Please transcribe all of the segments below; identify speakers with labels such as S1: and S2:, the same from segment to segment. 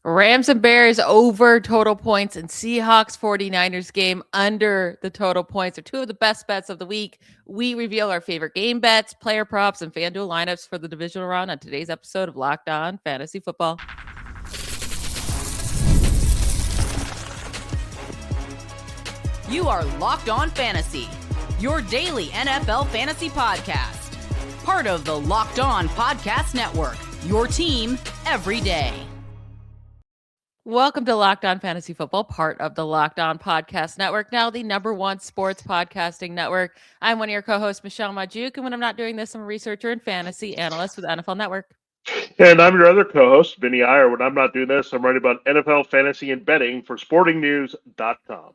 S1: Rams and Bears over total points and Seahawks 49ers game under the total points are two of the best bets of the week. We reveal our favorite game bets, player props, and FanDuel lineups for the divisional round on today's episode of Locked On Fantasy Football.
S2: You are Locked On Fantasy, your daily NFL fantasy podcast. Part of the Locked On Podcast Network, your team every day.
S1: Welcome to Locked On Fantasy Football, part of the Locked On Podcast Network, now the #1 sports podcasting network. I'm one of your co-hosts, Michelle Magdziuk, and when I'm not doing this, I'm a researcher and fantasy analyst with NFL Network.
S3: And I'm your other co-host, Vinnie Iyer. When I'm not doing this, I'm writing about NFL fantasy and betting for sportingnews.com.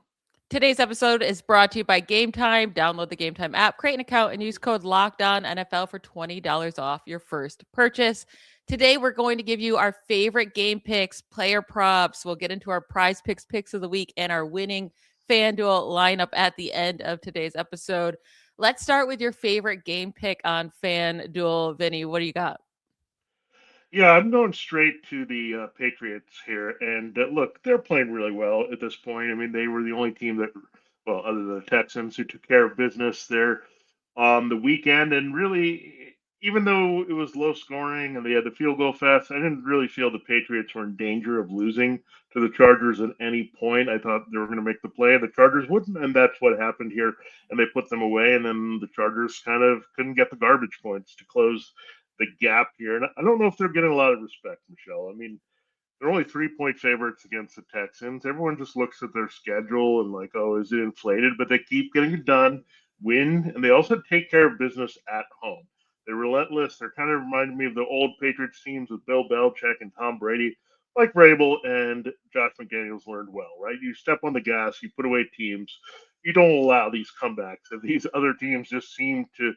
S1: Today's episode is brought to you by Game Time. Download the Game Time app, create an account, and use code LOCKEDONNFL for $20 off your first purchase. Today, we're going to give you our favorite game picks, player props. We'll get into our PrizePicks picks of the week and our winning FanDuel lineup at the end of today's episode. Let's start with your favorite game pick on FanDuel. Vinny, what do you got?
S3: Yeah, I'm going straight to the Patriots here. And look, they're playing really well at this point. I mean, they were the only team that, well, other than the Texans, who took care of business there on the weekend. And really, even though it was low scoring and they had the field goal fest, I didn't really feel the Patriots were in danger of losing to the Chargers at any point. I thought they were going to make the play. The Chargers wouldn't, and that's what happened here. And they put them away, and then the Chargers kind of couldn't get the garbage points to close the gap here. And I don't know if they're getting a lot of respect, Michelle. I mean, they're only 3-point favorites against the Texans. Everyone just looks at their schedule and like, oh, is it inflated? But they keep getting it done, win, and they also take care of business at home. They're relentless. They're kind of reminding me of the old Patriots teams with Bill Belichick and Tom Brady. Like Vrabel and Josh McDaniels learned well, right? You step on the gas, you put away teams. You don't allow these comebacks. And these other teams just seem to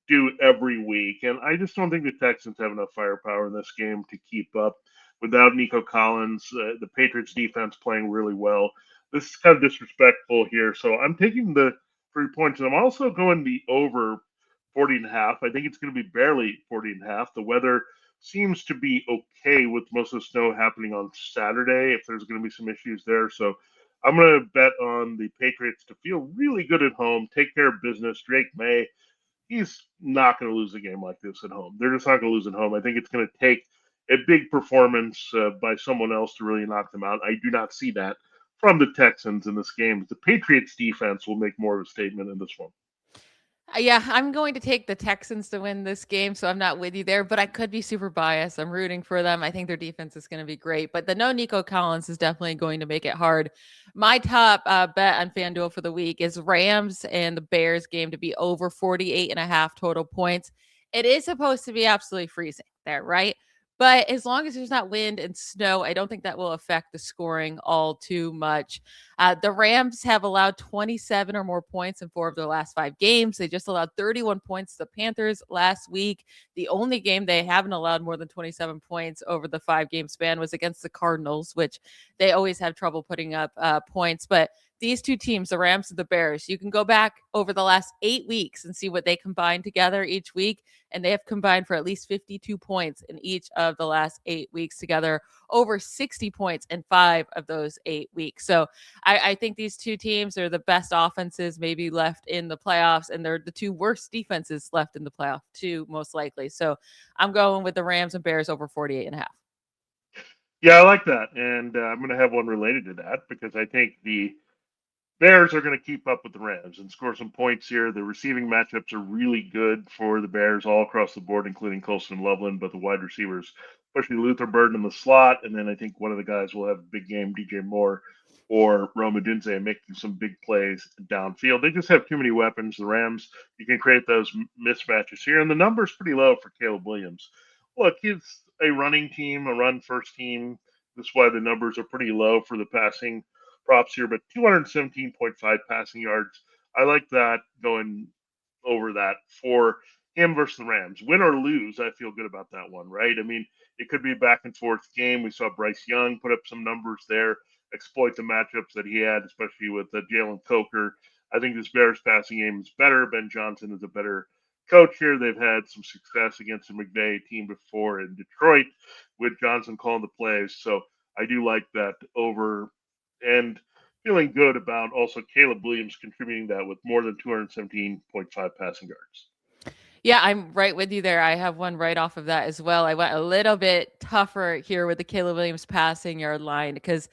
S3: do every week. And I just don't think the Texans have enough firepower in this game to keep up without Nico Collins. The Patriots defense playing really well. This is kind of disrespectful here. So I'm taking the 3 points. And I'm also going the over 40.5. I think it's going to be barely 40.5. The weather seems to be okay with most of the snow happening on Saturday if there's going to be some issues there. So I'm going to bet on the Patriots to feel really good at home, take care of business. Drake May, he's not going to lose a game like this at home. They're just not going to lose at home. I think it's going to take a big performance by someone else to really knock them out. I do not see that from the Texans in this game. The Patriots defense will make more of a statement in this one.
S1: Yeah, I'm going to take the Texans to win this game, so I'm not with you there, but I could be super biased. I'm rooting for them. I think their defense is going to be great, but the no Nico Collins is definitely going to make it hard. My top bet on FanDuel for the week is Rams and the Bears game to be over 48.5 total points. It is supposed to be absolutely freezing there, right? But as long as there's not wind and snow, I don't think that will affect the scoring all too much. The Rams have allowed 27 or more points in 4 of their last 5 games. They just allowed 31 points to the Panthers last week. The only game they haven't allowed more than 27 points over the 5-game span was against the Cardinals, which they always have trouble putting up points. But these two teams, the Rams and the Bears, you can go back over the last 8 weeks and see what they combined together each week. And they have combined for at least 52 points in each of the last 8 weeks together, over 60 points in 5 of those 8 weeks. So I think these two teams are the best offenses maybe left in the playoffs, and they're the 2 worst defenses left in the playoff too, most likely. So I'm going with the Rams and Bears over 48.5.
S3: Yeah, I like that. And I'm going to have one related to that because I think the Bears are going to keep up with the Rams and score some points here. The receiving matchups are really good for the Bears all across the board, including Colston Loveland, but the wide receivers, especially Luther Burden in the slot. And then I think one of the guys will have a big game, DJ Moore or Rome Odunze, making some big plays downfield. They just have too many weapons. The Rams, you can create those mismatches here. And the number's pretty low for Caleb Williams. Look, he's a running team, a run first team. That's why the numbers are pretty low for the passing props here, but 217.5 passing yards. I like that going over that for him versus the Rams. Win or lose, I feel good about that one, right? I mean, it could be a back and forth game. We saw Bryce Young put up some numbers there, exploit the matchups that he had, especially with Jalen Coker. I think this Bears passing game is better. Ben Johnson is a better coach here. They've had some success against the McVay team before in Detroit with Johnson calling the plays. So I do like that over, and feeling good about also Caleb Williams contributing that with more than 217.5 passing yards.
S1: Yeah, I'm right with you there. I have one right off of that as well. I went a little bit tougher here with the Caleb Williams passing yard line because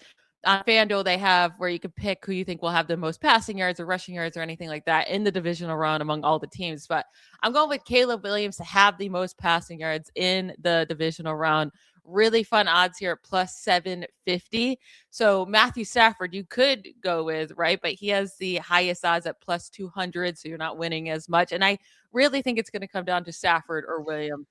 S1: on FanDuel they have where you can pick who you think will have the most passing yards or rushing yards or anything like that in the divisional round among all the teams. But I'm going with Caleb Williams to have the most passing yards in the divisional round. Really fun odds here at plus 750. So Matthew Stafford, you could go with, right? But he has the highest odds at plus 200. So you're not winning as much. And I really think it's going to come down to Stafford or Williams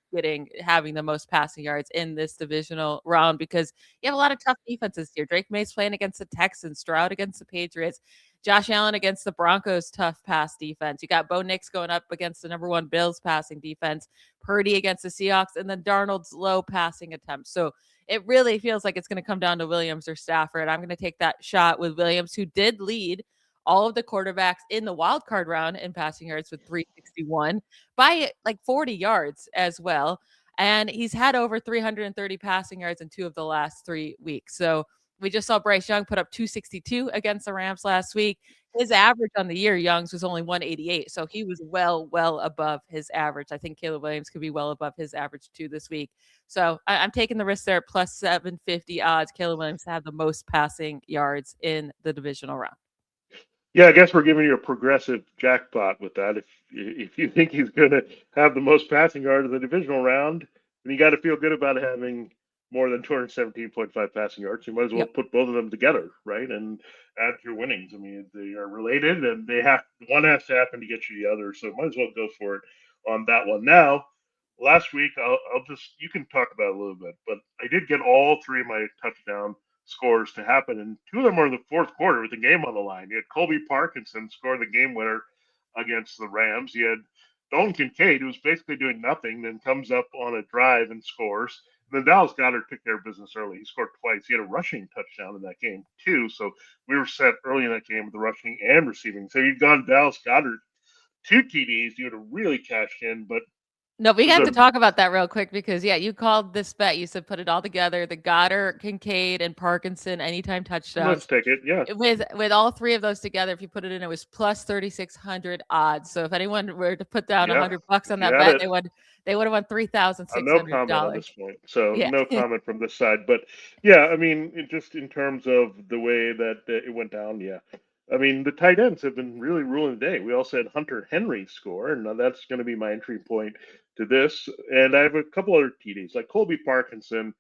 S1: having the most passing yards in this divisional round because you have a lot of tough defenses here. Drake May's playing against the Texans, Stroud against the Patriots, Josh Allen against the Broncos, tough pass defense. You got Bo Nix going up against the number one Bills passing defense, Purdy against the Seahawks, and then Darnold's low passing attempts. So it really feels like it's going to come down to Williams or Stafford. I'm going to take that shot with Williams, who did lead all of the quarterbacks in the wild card round in passing yards with 361 by like 40 yards as well. And he's had over 330 passing yards in 2 of the last 3 weeks. So we just saw Bryce Young put up 262 against the Rams last week. His average on the year, Young's, was only 188. So he was well above his average. I think Caleb Williams could be well above his average too this week. So I'm taking the risk there at plus 750 odds. Caleb Williams to have the most passing yards in the divisional round.
S3: Yeah, I guess we're giving you a progressive jackpot with that. If you think he's going to have the most passing yards in the divisional round, then you got to feel good about having more than 217.5 passing yards. You might as well put both of them together, right? And add to your winnings. I mean, they are related, and one has to happen to get you the other. So might as well go for it on that one. Now, last week, I'll just you can talk about it a little bit, but I did get all 3 of my touchdown scores to happen, and 2 of them were in the fourth quarter with the game on the line. You had Colby Parkinson score the game winner against the Rams. You had Dalton Kincaid, who was basically doing nothing, then comes up on a drive and scores. And then Dallas Goedert took care of business early. He scored twice. He had a rushing touchdown in that game, too. So we were set early in that game with the rushing and receiving. So you'd gone Dallas Goedert 2 TDs, you would have really cashed in, but
S1: no, we got to talk about that real quick because, you called this bet. You said put it all together. The Goddard, Kincaid, and Parkinson anytime touchdowns.
S3: Let's take it, yeah.
S1: With all 3 of those together, if you put it in, it was plus 3,600 odds. So if anyone were to put down $100 on that bet, they would have won $3,600.
S3: No comment on this point. So no comment from this side. But, yeah, I mean, just in terms of the way that it went down, yeah. I mean, the tight ends have been really ruling the day. We also had Hunter Henry score, and that's going to be my entry point to this. And I have a couple other TDs, like Colby Parkinson.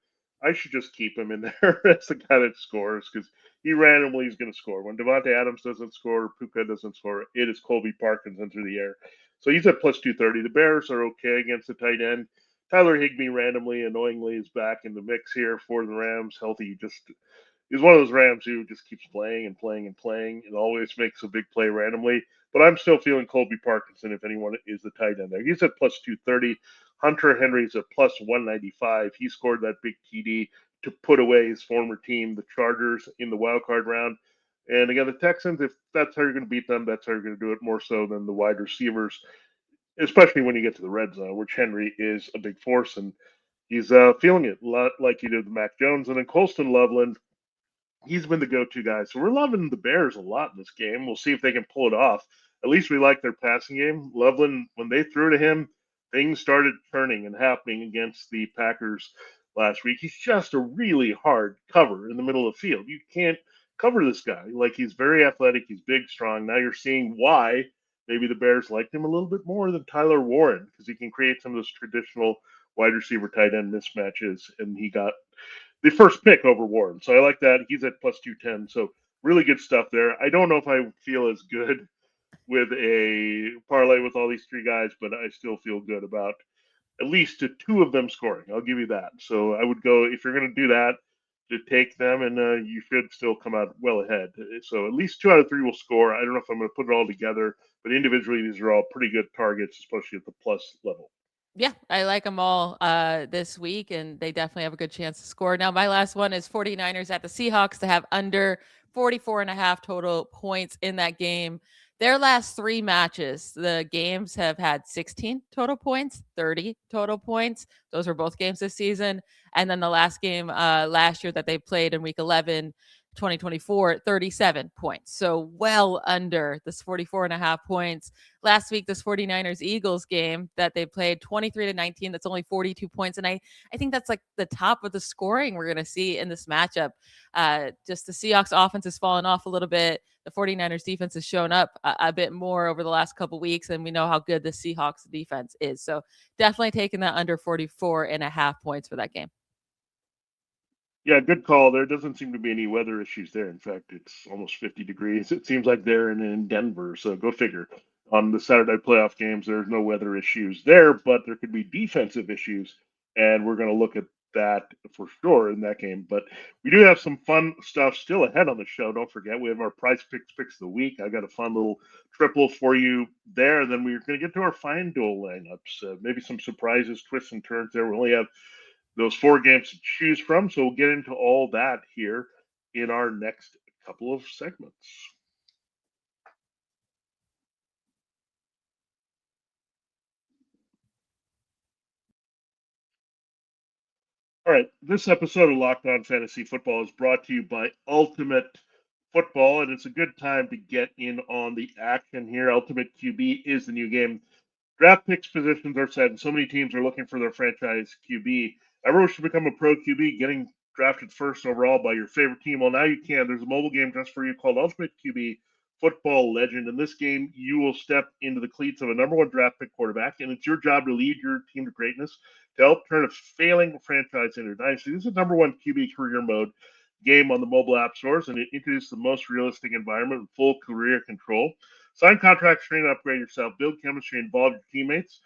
S3: I should just keep him in there as the guy that scores because he randomly is going to score. When Devontae Adams doesn't score, Puka doesn't score, it is Colby Parkinson through the air. So he's at plus 230. The Bears are okay against the tight end. Tyler Higbee randomly, annoyingly, is back in the mix here for the Rams. Healthy, he's one of those Rams who just keeps playing and playing and playing and always makes a big play randomly. But I'm still feeling Colby Parkinson if anyone is the tight end there. He's at plus 230. Hunter Henry's at plus 195. He scored that big TD to put away his former team, the Chargers, in the wild card round. And again, the Texans, if that's how you're going to beat them, that's how you're going to do it more so than the wide receivers, especially when you get to the red zone, which Henry is a big force. And he's feeling it a lot like he did with Mac Jones. And then Colston Loveland, he's been the go-to guy. So we're loving the Bears a lot in this game. We'll see if they can pull it off. At least we like their passing game. Loveland, when they threw to him, things started turning and happening against the Packers last week. He's just a really hard cover in the middle of the field. You can't cover this guy. Like, he's very athletic. He's big, strong. Now you're seeing why maybe the Bears liked him a little bit more than Tyler Warren, because he can create some of those traditional wide receiver tight end mismatches, and he got the first pick over Warren. So I like that. He's at plus 210. So really good stuff there. I don't know if I feel as good with a parlay with all these 3 guys, but I still feel good about at least 2 of them scoring. I'll give you that. So I would go, if you're going to do that, to take them, and you should still come out well ahead. So at least 2 out of 3 will score. I don't know if I'm going to put it all together, but individually, these are all pretty good targets, especially at the plus level.
S1: Yeah, I like them all this week, and they definitely have a good chance to score. Now, my last one is 49ers at the Seahawks to have under 44.5 total points in that game. Their last 3 matches, the games have had 16 total points, 30 total points. Those were both games this season. And then the last game last year that they played in week 11, 2024, 37 points. So well under this 44.5 points. Last week, this 49ers Eagles game that they played 23-19, that's only 42 points. And I think that's like the top of the scoring we're going to see in this matchup. Just the Seahawks offense has fallen off a little bit. The 49ers defense has shown up a bit more over the last couple weeks, and we know how good the Seahawks defense is. So definitely taking that under 44.5 points for that game.
S3: Yeah, good call. There doesn't seem to be any weather issues there. In fact, it's almost 50 degrees. It seems like they're in Denver, so go figure. On the Saturday playoff games, there's no weather issues there, but there could be defensive issues, and we're going to look at that for sure in that game. But we do have some fun stuff still ahead on the show. Don't forget, we have our picks of the week. I got a fun little triple for you there. Then we're going to get to our FanDuel lineups. Maybe some surprises, twists, and turns there. We only have those 4 games to choose from. So we'll get into all that here in our next couple of segments. All right, this episode of Locked On Fantasy Football is brought to you by Ultimate Football, and it's a good time to get in on the action here. Ultimate QB is the new game. Draft picks positions are set, and so many teams are looking for their franchise QB. Everyone should become a pro QB, getting drafted first overall by your favorite team. Well, now you can. There's a mobile game just for you called Ultimate QB Football Legend. In this game, you will step into the cleats of a number 1 draft pick quarterback, and it's your job to lead your team to greatness to help turn a failing franchise into a dynasty. This is number 1 QB career mode game on the mobile app stores, and it introduces the most realistic environment with full career control. Sign contracts, train, upgrade yourself, build chemistry, involve your teammates,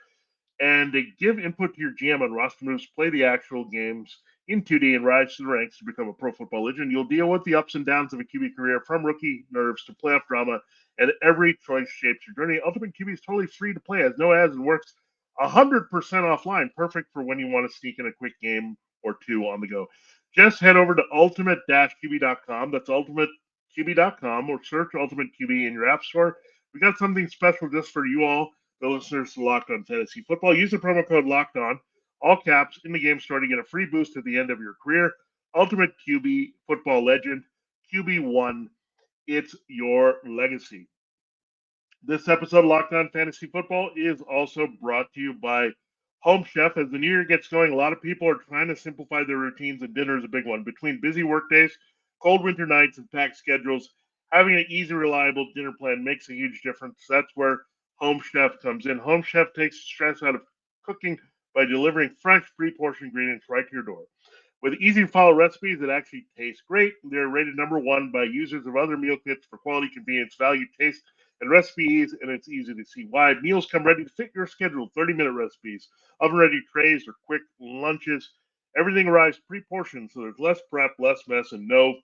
S3: and give input to your GM on roster moves, play the actual games in 2D, and rise to the ranks to become a pro football legend. You'll deal with the ups and downs of a QB career, from rookie nerves to playoff drama, and every choice shapes your journey. Ultimate QB is totally free to play, has no ads, and works 100% offline, perfect for when you want to sneak in a quick game or 2 on the go. Just head over to ultimate-qb.com. That's ultimateqb.com, or search Ultimate QB in your app store. We got something special just for you all, the listeners to Locked On Fantasy Football. Use the promo code Locked On, all caps, in the game store to get a free boost at the end of your career. Ultimate QB Football Legend, QB1, it's your legacy. This episode of Locked On Fantasy Football is also brought to you by Home Chef. As the new year gets going, a lot of people are trying to simplify their routines, and dinner is a big one. Between busy workdays, cold winter nights, and packed schedules, having an easy, reliable dinner plan makes a huge difference. That's where Home Chef comes in. Home Chef takes the stress out of cooking by delivering fresh, pre-portioned ingredients right to your door. With easy-to-follow recipes that actually taste great, they're rated number 1 by users of other meal kits for quality, convenience, value, taste, and recipe ease, and it's easy to see why. Meals come ready to fit your schedule, 30-minute recipes, oven-ready trays, or quick lunches. Everything arrives pre-portioned, so there's less prep, less mess, and no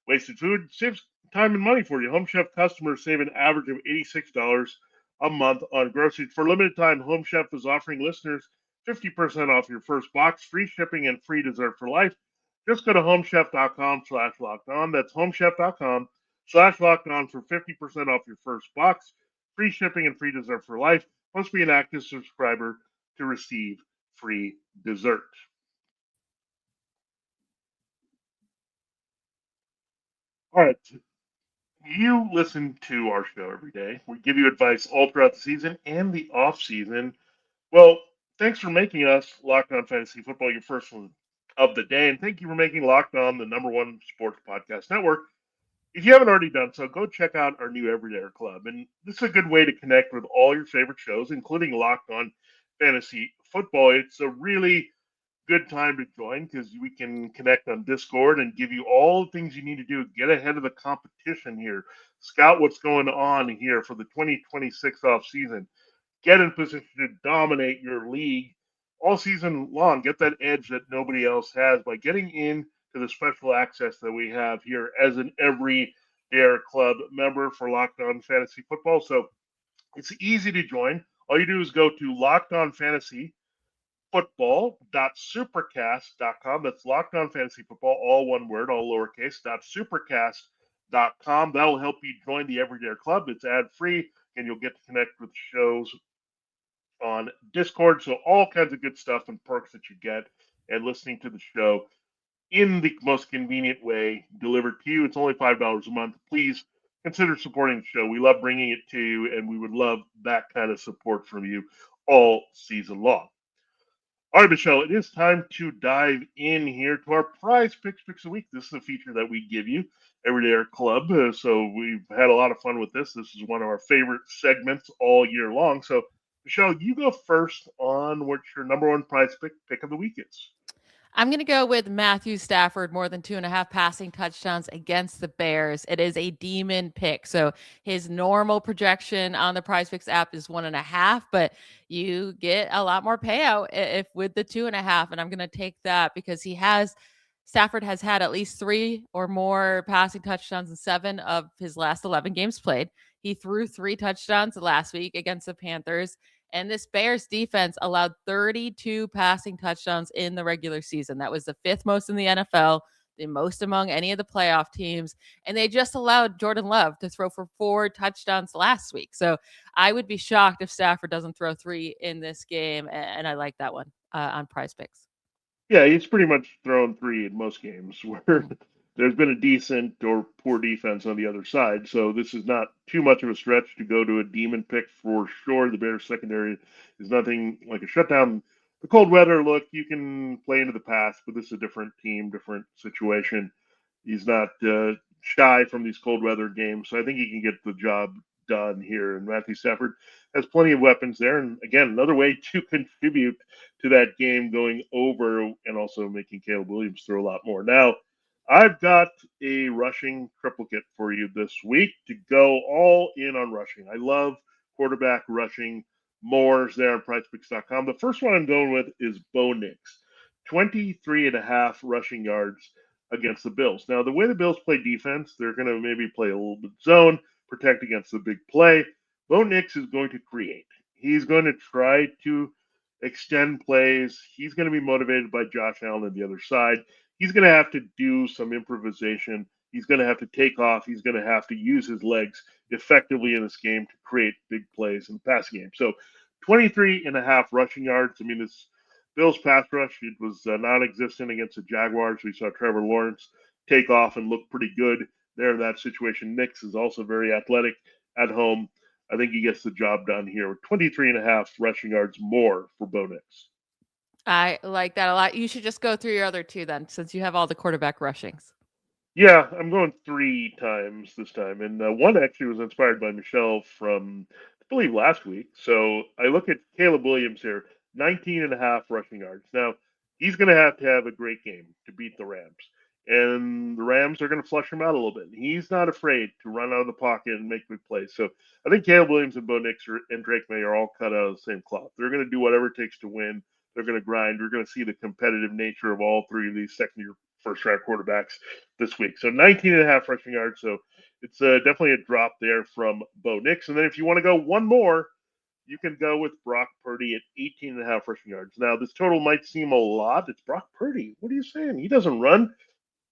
S3: wasted food. It saves time and money for you. Home Chef customers save an average of $86 a month on groceries. For a limited time, Home Chef is offering listeners 50% off your first box, free shipping, and free dessert for life. Just go to homechef.com/locked-on. That's homechef.com/locked-on for 50% off your first box, free shipping, and free dessert for life. Must be an active subscriber to receive free dessert. All right. You listen to our show every day. We give you advice all throughout the season and the off season. Well, thanks for making us Locked On Fantasy Football your first one of the day, and thank you for making Locked On the number 1 sports podcast network. If you haven't already done so, go check out our new Everyday Club, and this is a good way to connect with all your favorite shows, including Locked On Fantasy Football. It's a really good time to join because we can connect on Discord and give you all the things you need to do. Get ahead of the competition here. Scout what's going on here for the 2026 off season. Get in position to dominate your league all season long. Get that edge that nobody else has by getting in to the special access that we have here as an Every Dare Club member for Locked On Fantasy Football. So it's easy to join. All you do is go to lockedonfantasyfootball.supercast.com. That's Locked On Fantasy Football, all one word, all lowercase, .supercast.com. PrizePicks.com. That'll help you join the Everyday Club. It's ad-free, and you'll get to connect with shows on Discord. So all kinds of good stuff and perks that you get and listening to the show in the most convenient way delivered to you. It's only $5 a month. Please consider supporting the show. We love bringing it to you, and we would love that kind of support from you all season long. All right, Michelle, it is time to dive in here to our prize picks a week. This is a feature that we give you every day at our club. So we've had a lot of fun with this. This is one of our favorite segments all year long. So, Michelle, you go first on what your number one prize pick of the week is.
S1: I'm going to go with Matthew Stafford, more than 2.5 passing touchdowns against the Bears. It is a demon pick. So his normal projection on the PrizePicks app is 1.5, but you get a lot more payout if with the 2.5. And I'm going to take that because Stafford has had at least 3 or more passing touchdowns in 7 of his last 11 games played. He threw 3 touchdowns last week against the Panthers. And this Bears defense allowed 32 passing touchdowns in the regular season. That was the 5th most in the NFL, the most among any of the playoff teams. And they just allowed Jordan Love to throw for 4 touchdowns last week. So I would be shocked if Stafford doesn't throw 3 in this game. And I like that one on PrizePicks.
S3: Yeah, he's pretty much thrown 3 in most games where there's been a decent or poor defense on the other side. So this is not too much of a stretch to go to a demon pick for sure. The Bears secondary is nothing like a shutdown. The cold weather, look, you can play into the past, but this is a different team, different situation. He's not shy from these cold weather games, so I think he can get the job done here. And Matthew Stafford has plenty of weapons there. And again, another way to contribute to that game going over and also making Caleb Williams throw a lot more. Now, I've got a rushing triplicate for you this week to go all in on rushing. I love quarterback rushing mores there on PrizePicks.com. The first one I'm going with is Bo Nix, 23.5 rushing yards against the Bills. Now, the way the Bills play defense, they're going to maybe play a little bit zone, protect against the big play. Bo Nix is going to create. He's going to try to extend plays. He's going to be motivated by Josh Allen on the other side. He's going to have to do some improvisation. He's going to have to take off. He's going to have to use his legs effectively in this game to create big plays in the passing game. So 23.5 rushing yards. I mean, this Bills pass rush, it was non-existent against the Jaguars. We saw Trevor Lawrence take off and look pretty good there in that situation. Nix is also very athletic at home. I think he gets the job done here with 23.5 rushing yards more for Bo Nix.
S1: I like that a lot. You should just go through your other 2 then, since you have all the quarterback rushings.
S3: Yeah, I'm going 3 times this time. And one actually was inspired by Michelle from, I believe, last week. So I look at Caleb Williams here, 19.5 rushing yards. Now, he's going to have a great game to beat the Rams. And the Rams are going to flush him out a little bit. He's not afraid to run out of the pocket and make big plays. So I think Caleb Williams and Bo Nix and Drake May are all cut out of the same cloth. They're going to do whatever it takes to win. They're going to grind. We're going to see the competitive nature of all 3 of these second-year first-round quarterbacks this week. So 19.5 rushing yards. So it's definitely a drop there from Bo Nix. And then if you want to go one more, you can go with Brock Purdy at 18.5 rushing yards. Now, this total might seem a lot. It's Brock Purdy. What are you saying? He doesn't run.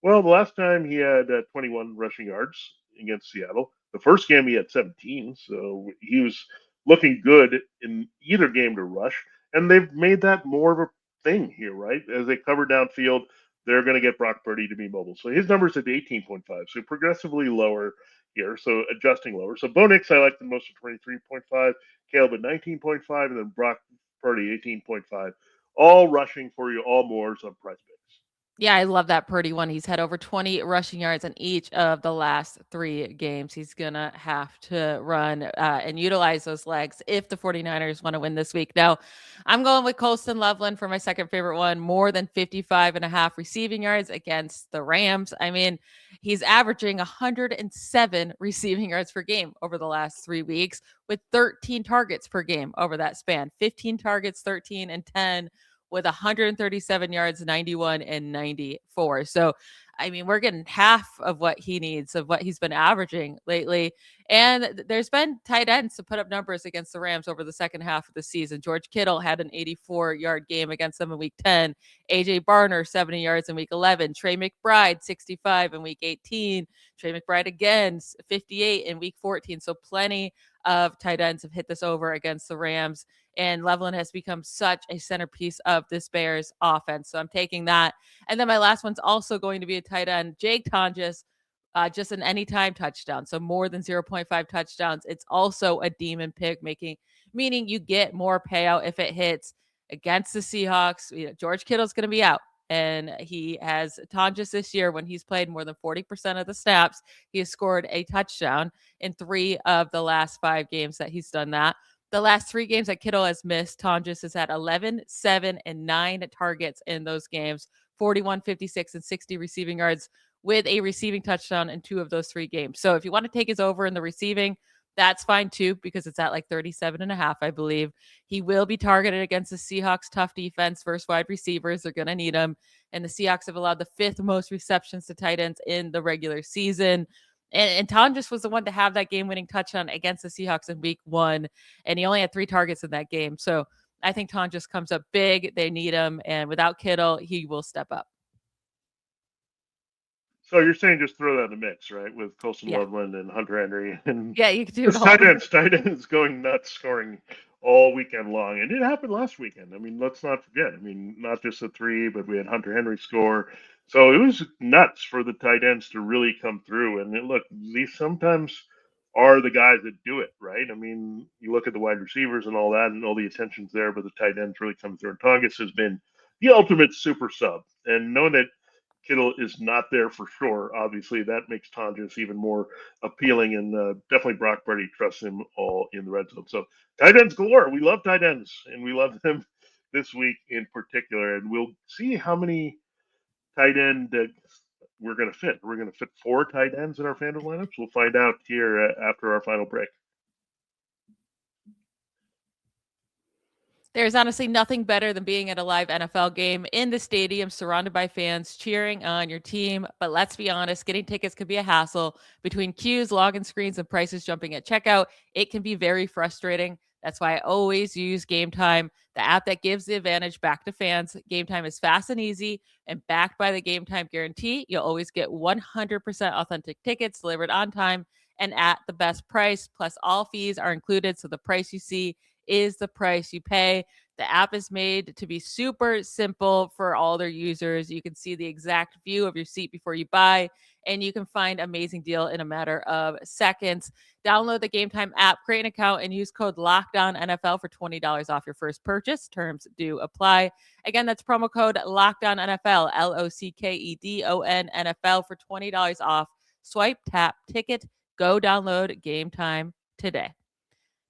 S3: Well, the last time he had 21 rushing yards against Seattle. The first game he had 17, so he was looking good in either game to rush. And they've made that more of a thing here, right? As they cover downfield, they're going to get Brock Purdy to be mobile. So his number's at 18.5, so progressively lower here, so adjusting lower. So Bo Nix I like the most at 23.5, Caleb at 19.5, and then Brock Purdy 18.5. All rushing for you, all mores on PrizePicks.
S1: Yeah, I love that Purdy one. He's had over 20 rushing yards in each of the last 3 games. He's going to have to run and utilize those legs if the 49ers want to win this week. Now, I'm going with Colston Loveland for my second favorite one, more than 55.5 receiving yards against the Rams. I mean, he's averaging 107 receiving yards per game over the last 3 weeks with 13 targets per game over that span. 15 targets, 13, and 10 with 137 yards, 91 and 94. So, I mean, we're getting half of what he needs, of what he's been averaging lately. And there's been tight ends to put up numbers against the Rams over the second half of the season. George Kittle had an 84-yard game against them in week 10. AJ Barner, 70 yards in week 11. Trey McBride, 65 in week 18. Trey McBride again, 58 in week 14. So plenty of tight ends have hit this over against the Rams. And Loveland has become such a centerpiece of this Bears offense. So I'm taking that. And then my last one's also going to be a tight end, Jake Tonjes, just an anytime touchdown. So more than 0.5 touchdowns. It's also a demon pick, meaning you get more payout if it hits against the Seahawks. George Kittle's going to be out. And he has Tonjes this year when he's played more than 40% of the snaps. He has scored a touchdown in 3 of the last 5 games that he's done that. The last 3 games that Kittle has missed, Tonjes has had 11, 7, and 9 targets in those games, 41, 56, and 60 receiving yards with a receiving touchdown in 2 of those 3 games. So if you want to take his over in the receiving, that's fine too, because it's at like 37.5, I believe. He will be targeted against the Seahawks' tough defense versus wide receivers. They're going to need him. And the Seahawks have allowed the 5th most receptions to tight ends in the regular season. And Tonjes was the one to have that game-winning touchdown against the Seahawks in week 1. And he only had 3 targets in that game. So I think Tonjes comes up big. They need him. And without Kittle, he will step up.
S3: So you're saying just throw that in the mix, right? With Colston
S1: Yeah.
S3: Loveland and Hunter Henry and
S1: Yeah, you can do it all.
S3: tight ends going nuts, scoring all weekend long, and it happened last weekend. I mean, let's not forget. I mean, not just the 3, but we had Hunter Henry score. So it was nuts for the tight ends to really come through. And look, these sometimes are the guys that do it, right? I mean, you look at the wide receivers and all that, and all the attention's there, but the tight ends really come through. And Tongas has been the ultimate super sub, and knowing that Kittle is not there for sure. Obviously, that makes Tonjes even more appealing, and definitely Brock Purdy trusts him all in the red zone. So tight ends galore. We love tight ends, and we love them this week in particular. And we'll see how many tight end we're going to fit. We're going to fit 4 tight ends in our FanDuel lineups. We'll find out here after our final break.
S1: There's honestly nothing better than being at a live NFL game in the stadium surrounded by fans cheering on your team. But let's be honest, getting tickets can be a hassle. Between queues, login screens, and prices jumping at checkout, it can be very frustrating. That's why I always use Game Time, the app that gives the advantage back to fans. Game Time is fast and easy and backed by the Game Time guarantee. You'll always get 100% authentic tickets delivered on time and at the best price. Plus, all fees are included, so the price you see is the price you pay. The app is made to be super simple for all their users. You can see the exact view of your seat before you buy, and you can find amazing deal in a matter of seconds. Download the Game Time app, create an account, and use code LOCKDOWNNFL for $20 off your first purchase. Terms do apply. Again, that's promo code LOCKDOWNNFL, LOCKEDON NFL for $20 off. Swipe, tap, ticket, go download Game Time today.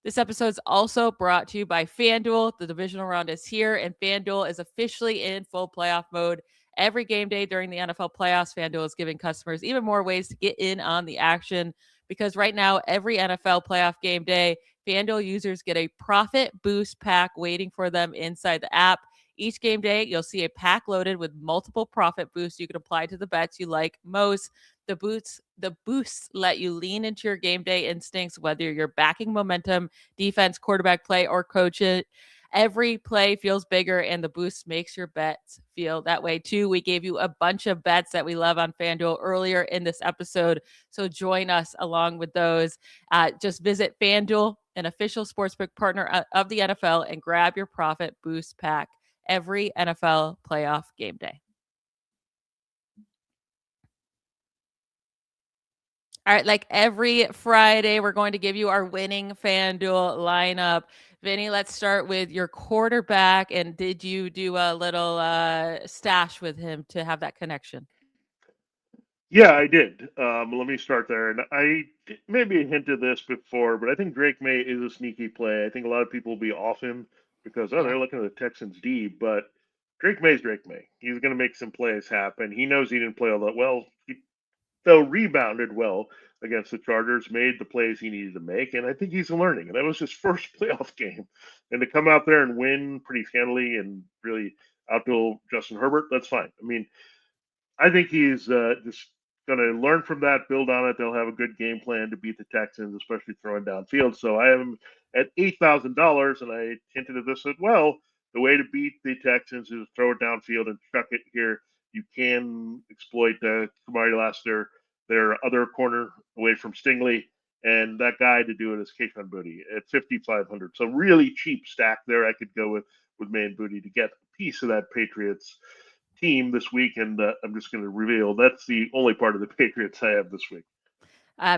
S1: This episode is also brought to you by FanDuel. The divisional round is here, and FanDuel is officially in full playoff mode. Every game day during the NFL playoffs, FanDuel is giving customers even more ways to get in on the action, because right now, every NFL playoff game day, FanDuel users get a profit boost pack waiting for them inside the app. Each game day, you'll see a pack loaded with multiple profit boosts you can apply to the bets you like most. The boosts let you lean into your game day instincts, whether you're backing momentum, defense, quarterback play, or coach it. Every play feels bigger, and the boost makes your bets feel that way too. We gave you a bunch of bets that we love on FanDuel earlier in this episode, so join us along with those. Just visit FanDuel, an official sportsbook partner of the NFL, and grab your profit boost pack every NFL playoff game day. All right, like every Friday, we're going to give you our winning FanDuel lineup. Vinny, let's start with your quarterback. And did you do a little stash with him to have that connection?
S3: Yeah, I did. Let me start there. And I maybe hinted this before, but I think Drake May is a sneaky play. I think a lot of people will be off him because,
S1: Yeah.
S3: they're looking at the Texans D, but Drake May's Drake May. He's going to make some plays happen. He knows he didn't play all that well. though rebounded well against the Chargers, made the plays he needed to make, and I think he's learning. And that was his first playoff game, and to come out there and win pretty handily and really outduel Justin Herbert, that's fine. I mean, I think he's just going to learn from that, build on it. They'll have a good game plan to beat the Texans, especially throwing downfield. So I am at $8,000, and I hinted at this as well. The way to beat the Texans is throw it downfield and chuck it here. You can exploit Kamari Lassiter, their other corner away from Stingley, and that guy to do it is Kayshon Boutte at 5,500. So really cheap stack there. I could go with May and Boutte to get a piece of that Patriots team this week, and I'm just going to reveal that's the only part of the Patriots I have this week.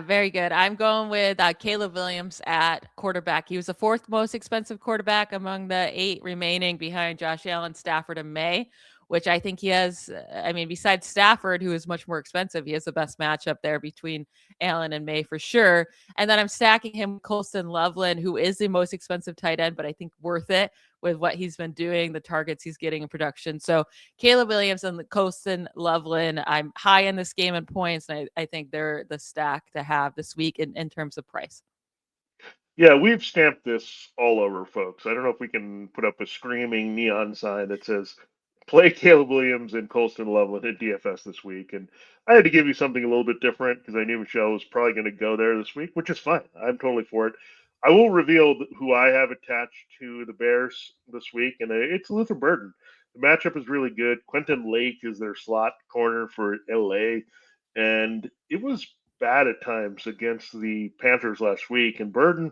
S1: Very good. I'm going with Caleb Williams at quarterback. He was the fourth most expensive quarterback among the 8 remaining behind Josh Allen, Stafford, and May, which I think he has. I mean, besides Stafford, who is much more expensive, he has the best matchup there between Allen and May for sure. And then I'm stacking him with Colston Loveland, who is the most expensive tight end, but I think worth it with what he's been doing, the targets he's getting in production. So Caleb Williams and the Colston Loveland, I'm high in this game in points, and I think they're the stack to have this week in terms of price.
S3: Yeah, we've stamped this all over, folks. I don't know if we can put up a screaming neon sign that says play Caleb Williams and Colston Loveland at DFS this week. And I had to give you something a little bit different because I knew Michelle was probably going to go there this week, which is fine. I'm totally for it. I will reveal who I have attached to the Bears this week, and it's Luther Burden. The matchup is really good. Quentin Lake is their slot corner for LA, and it was bad at times against the Panthers last week. And Burden,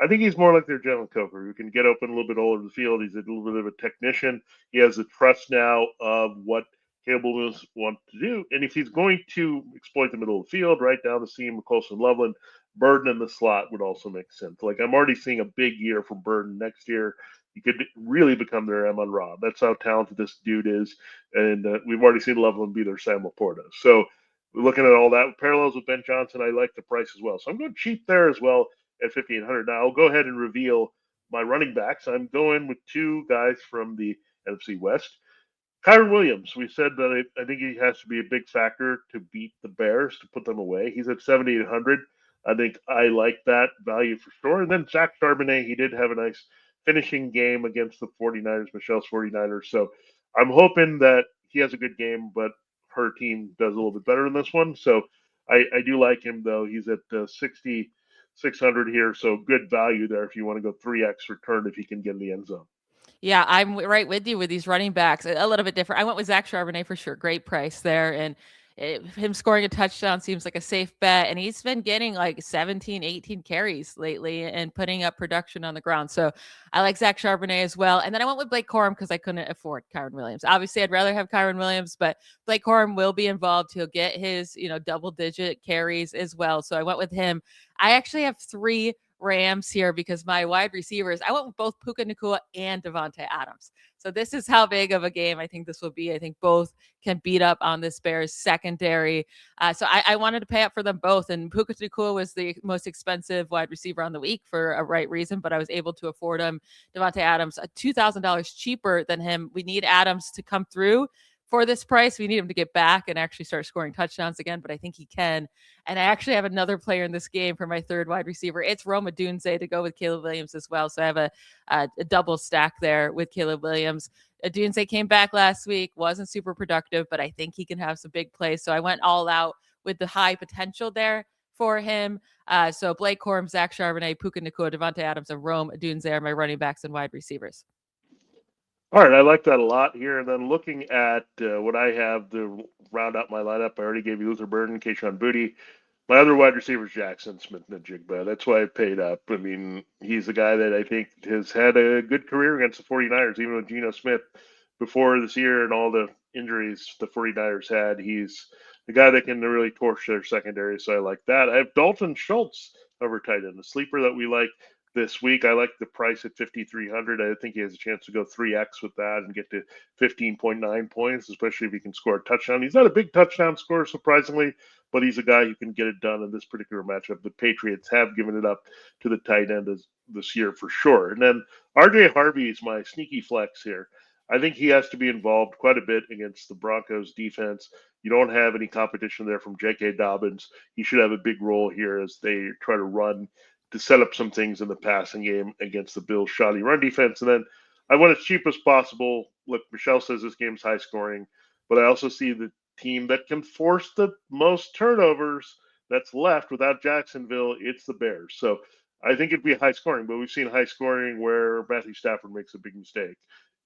S3: I think he's more like their Jalen Coker, who can get open a little bit all over the field. He's a little bit of a technician. He has the trust now of what Caleb Williams wants to do. And if he's going to exploit the middle of the field, right down the seam of Colston Loveland, Burden in the slot would also make sense. Like, I'm already seeing a big year for Burden next year. He could really become their Amon-Ra. That's how talented this dude is. And we've already seen Loveland be their Sam Laporta. So looking at all that, parallels with Ben Johnson, I like the price as well. So I'm going cheap there as well at 5,800. Now I'll go ahead and reveal my running backs. I'm going with 2 guys from the NFC West. Kyren Williams, we said that I think he has to be a big factor to beat the Bears, to put them away. He's at 7,800. I think I like that value for sure. And then Zach Charbonnet, he did have a nice finishing game against the 49ers, Michelle's 49ers. So I'm hoping that he has a good game, but her team does a little bit better in this one. So I do like him, though. He's at 6,600 here. So good value there if you want to go 3x return if he can get in the end zone.
S1: Yeah, I'm right with you with these running backs. A little bit different. I went with Zach Charbonnet for sure. Great price there. And him scoring a touchdown seems like a safe bet. And he's been getting like 17, 18 carries lately and putting up production on the ground. So I like Zach Charbonnet as well. And then I went with Blake Corum because I couldn't afford Kyren Williams. Obviously, I'd rather have Kyren Williams, but Blake Corum will be involved. He'll get his, double-digit carries as well. So I went with him. I actually have 3 Rams here because my wide receivers, I went with both Puka Nacua and Devontae Adams. So this is how big of a game I think this will be. I think both can beat up on this Bears secondary. So I wanted to pay up for them both. And Puka Nacua was the most expensive wide receiver on the week for a right reason, but I was able to afford him. Devontae Adams, $2,000 cheaper than him. We need Adams to come through for this price. We need him to get back and actually start scoring touchdowns again, but I think he can. And I actually have another player in this game for my 3rd wide receiver. It's Rome Odunze to go with Caleb Williams as well. So I have a double stack there with Caleb Williams. Odunze came back last week, wasn't super productive, but I think he can have some big plays. So I went all out with the high potential there for him. So Blake Corum, Zach Charbonnet, Puka Nacua, Devontae Adams, and Rome Odunze are my running backs and wide receivers.
S3: All right, I like that a lot here. And then looking at what I have to round out my lineup, I already gave you Luther Burden, Kayshon Boutte. My other wide receiver is Jackson Smith-Njigba. That's why I paid up. I mean, he's a guy that I think has had a good career against the 49ers, even with Geno Smith before this year and all the injuries the 49ers had. He's the guy that can really torch their secondary, so I like that. I have Dalton Schultz over tight end, the sleeper that we like this week. I like the price at 5,300. I think he has a chance to go 3x with that and get to 15.9 points, especially if he can score a touchdown. He's not a big touchdown scorer, surprisingly, but he's a guy who can get it done in this particular matchup. The Patriots have given it up to the tight end this year for sure. And then RJ Harvey is my sneaky flex here. I think he has to be involved quite a bit against the Broncos defense. You don't have any competition there from J.K. Dobbins. He should have a big role here as they try to run to set up some things in the passing game against the Bills' shoddy run defense. And then I went as cheap as possible. Look, Michelle says this game's high scoring, but I also see the team that can force the most turnovers that's left without Jacksonville. It's the Bears. So I think it'd be high scoring, but we've seen high scoring where Matthew Stafford makes a big mistake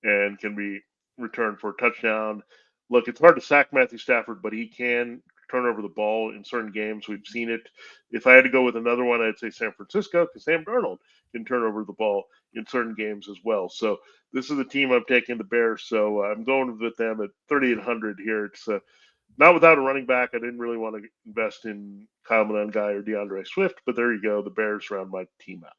S3: and can be returned for a touchdown. Look, it's hard to sack Matthew Stafford, but he can turn over the ball in certain games. We've seen it. If I had to go with another one, I'd say San Francisco, because Sam Darnold can turn over the ball in certain games as well. So this is the team I'm taking, the Bears. So I'm going with them at 3,800 here. It's not without a running back. I didn't really want to invest in Kyle Monangai or DeAndre Swift, but there you go. The Bears round my team out.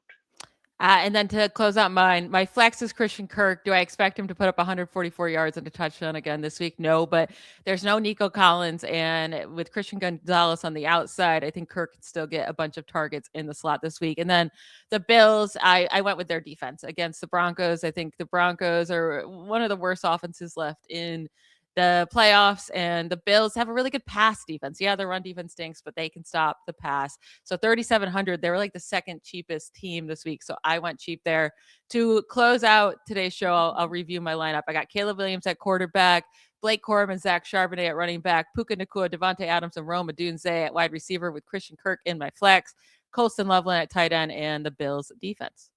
S1: And then to close out mine, my flex is Christian Kirk. Do I expect him to put up 144 yards and a touchdown again this week? No, but there's no Nico Collins. And with Christian Gonzalez on the outside, I think Kirk can still get a bunch of targets in the slot this week. And then the Bills, I went with their defense against the Broncos. I think the Broncos are one of the worst offenses left in the playoffs, and the Bills have a really good pass defense. Yeah, their run defense stinks, but they can stop the pass. So 3,700, they were like the second cheapest team this week. So I went cheap there. To close out today's show, I'll review my lineup. I got Caleb Williams at quarterback, Blake Corum and Zach Charbonnet at running back, Puka Nacua, Devontae Adams, and Rome Odunze at wide receiver with Christian Kirk in my flex, Colston Loveland at tight end, and the Bills defense.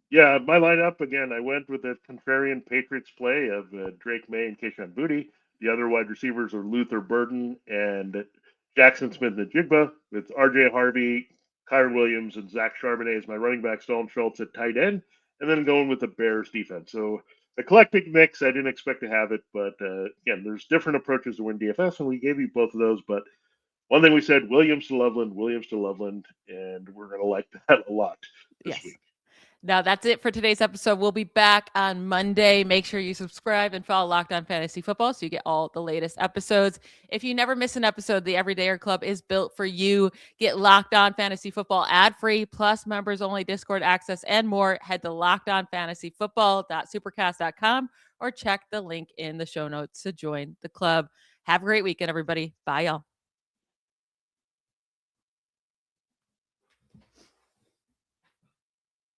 S3: Yeah, my lineup again. I went with the contrarian Patriots play of Drake May and Keyshawn Boutte. The other wide receivers are Luther Burden and Jackson Smith and Jigba. It's R.J. Harvey, Kyron Williams, and Zach Charbonnet as my running back. Dalton Schultz at tight end, and then going with the Bears defense. So eclectic mix. I didn't expect to have it, but again, there's different approaches to win DFS, and we gave you both of those. But one thing we said: Williams to Loveland, and we're going to like that a lot this week.
S1: Now that's it for today's episode. We'll be back on Monday. Make sure you subscribe and follow Locked On Fantasy Football so you get all the latest episodes. If you never miss an episode, the Everydayer Club is built for you. Get Locked On Fantasy Football ad-free, plus members-only Discord access and more. Head to lockedonfantasyfootball.supercast.com or check the link in the show notes to join the club. Have a great weekend, everybody. Bye, y'all.